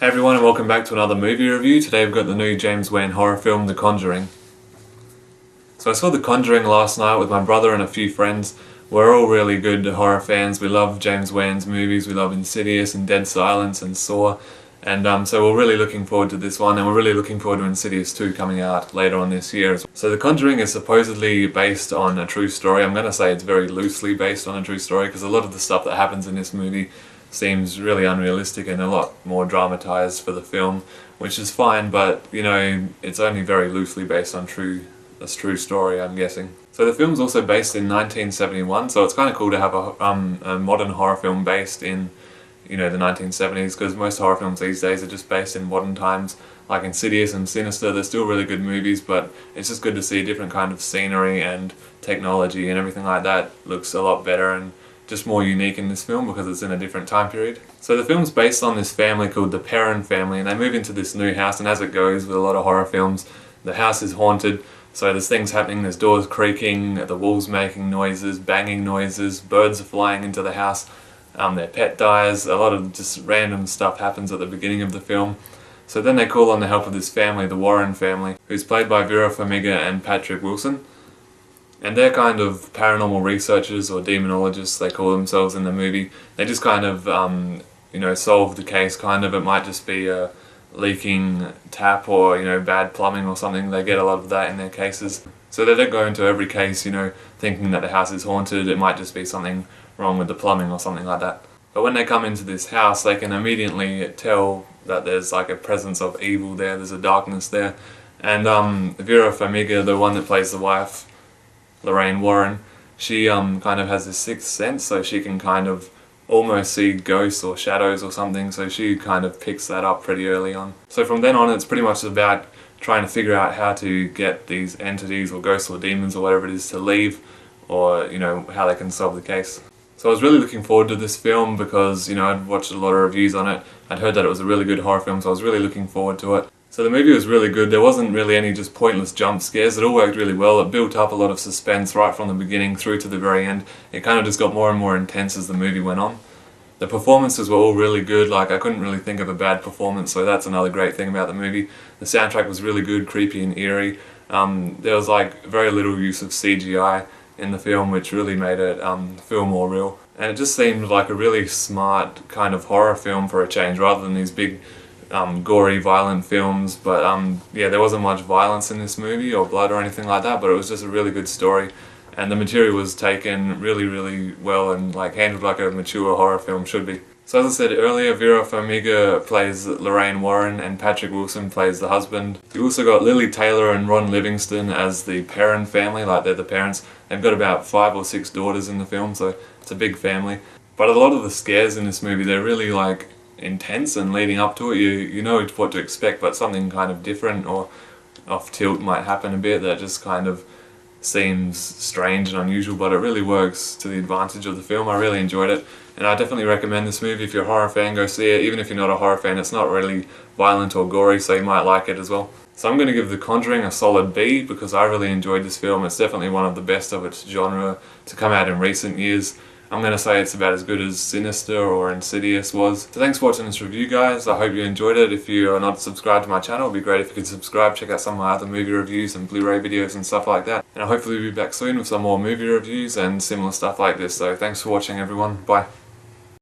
Hey everyone, and welcome back to another movie review. Today we've got the new James Wan horror film, The Conjuring. So I saw The Conjuring last night with my brother and a few friends. We're all really good horror fans. We love James Wan's movies. We love Insidious and Dead Silence and Saw. And so we're really looking forward to this one, and we're really looking forward to Insidious 2 coming out later on this year. So The Conjuring is supposedly based on a true story. I'm going to say it's very loosely based on a true story because a lot of the stuff that happens in this movie seems really unrealistic and a lot more dramatized for the film, which is fine, but you know, it's only very loosely based on a true story, I'm guessing. So the film's also based in 1971, so it's kind of cool to have a modern horror film based in, you know, the 1970s, because most horror films these days are just based in modern times, like Insidious and Sinister. They're still really good movies, but it's just good to see different kind of scenery and technology and everything like that looks a lot better and just more unique in this film because it's in a different time period. So the film's based on this family called the Perron family, and they move into this new house, and as it goes with a lot of horror films, the house is haunted. So there's things happening, there's doors creaking, the walls making noises, banging noises, birds are flying into the house, their pet dies, a lot of just random stuff happens at the beginning of the film. So then they call on the help of this family, the Warren family, who's played by Vera Farmiga and Patrick Wilson. And they're kind of paranormal researchers or demonologists, they call themselves in the movie. They just kind of, you know, solve the case, kind of. It might just be a leaking tap or, you know, bad plumbing or something. They get a lot of that in their cases. So they don't go into every case, you know, thinking that the house is haunted. It might just be something wrong with the plumbing or something like that. But when they come into this house, they can immediately tell that there's like a presence of evil there, there's a darkness there. And Vera Farmiga, the one that plays the wife, Lorraine Warren, she kind of has this sixth sense, so she can kind of almost see ghosts or shadows or something, so she kind of picks that up pretty early on. So from then on it's pretty much about trying to figure out how to get these entities or ghosts or demons or whatever it is to leave, or you know, how they can solve the case. So I was really looking forward to this film because, you know, I'd watched a lot of reviews on it, I'd heard that it was a really good horror film, so I was really looking forward to it. So the movie was really good. There wasn't really any just pointless jump scares. It all worked really well. It built up a lot of suspense right from the beginning through to the very end. It kind of just got more and more intense as the movie went on. The performances were all really good. Like, I couldn't really think of a bad performance, so that's another great thing about the movie. The soundtrack was really good, creepy and eerie. There was like very little use of CGI in the film, which really made it feel more real. And it just seemed like a really smart kind of horror film for a change, rather than these big gory, violent films. But yeah, there wasn't much violence in this movie or blood or anything like that, but it was just a really good story, and the material was taken really well and like handled like a mature horror film should be. So as I said earlier, Vera Farmiga plays Lorraine Warren and Patrick Wilson plays the husband. You also got Lili Taylor and Ron Livingston as the Perron family, like they're the parents. They've got about 5 or 6 daughters in the film, so it's a big family. But a lot of the scares in this movie, they're really like intense, and leading up to it you know what to expect, but something kind of different or off tilt might happen a bit that just kind of seems strange and unusual, but it really works to the advantage of the film. I really enjoyed it, and I definitely recommend this movie. If you're a horror fan, go see it. Even if you're not a horror fan, it's not really violent or gory, so you might like it as well. So I'm going to give The Conjuring a solid B because I really enjoyed this film. It's definitely one of the best of its genre to come out in recent years. I'm going to say it's about as good as Sinister or Insidious was. So thanks for watching this review, guys. I hope you enjoyed it. If you are not subscribed to my channel, it would be great if you could subscribe, check out some of my other movie reviews and Blu-ray videos and stuff like that. And I'll hopefully be back soon with some more movie reviews and similar stuff like this. So thanks for watching, everyone. Bye.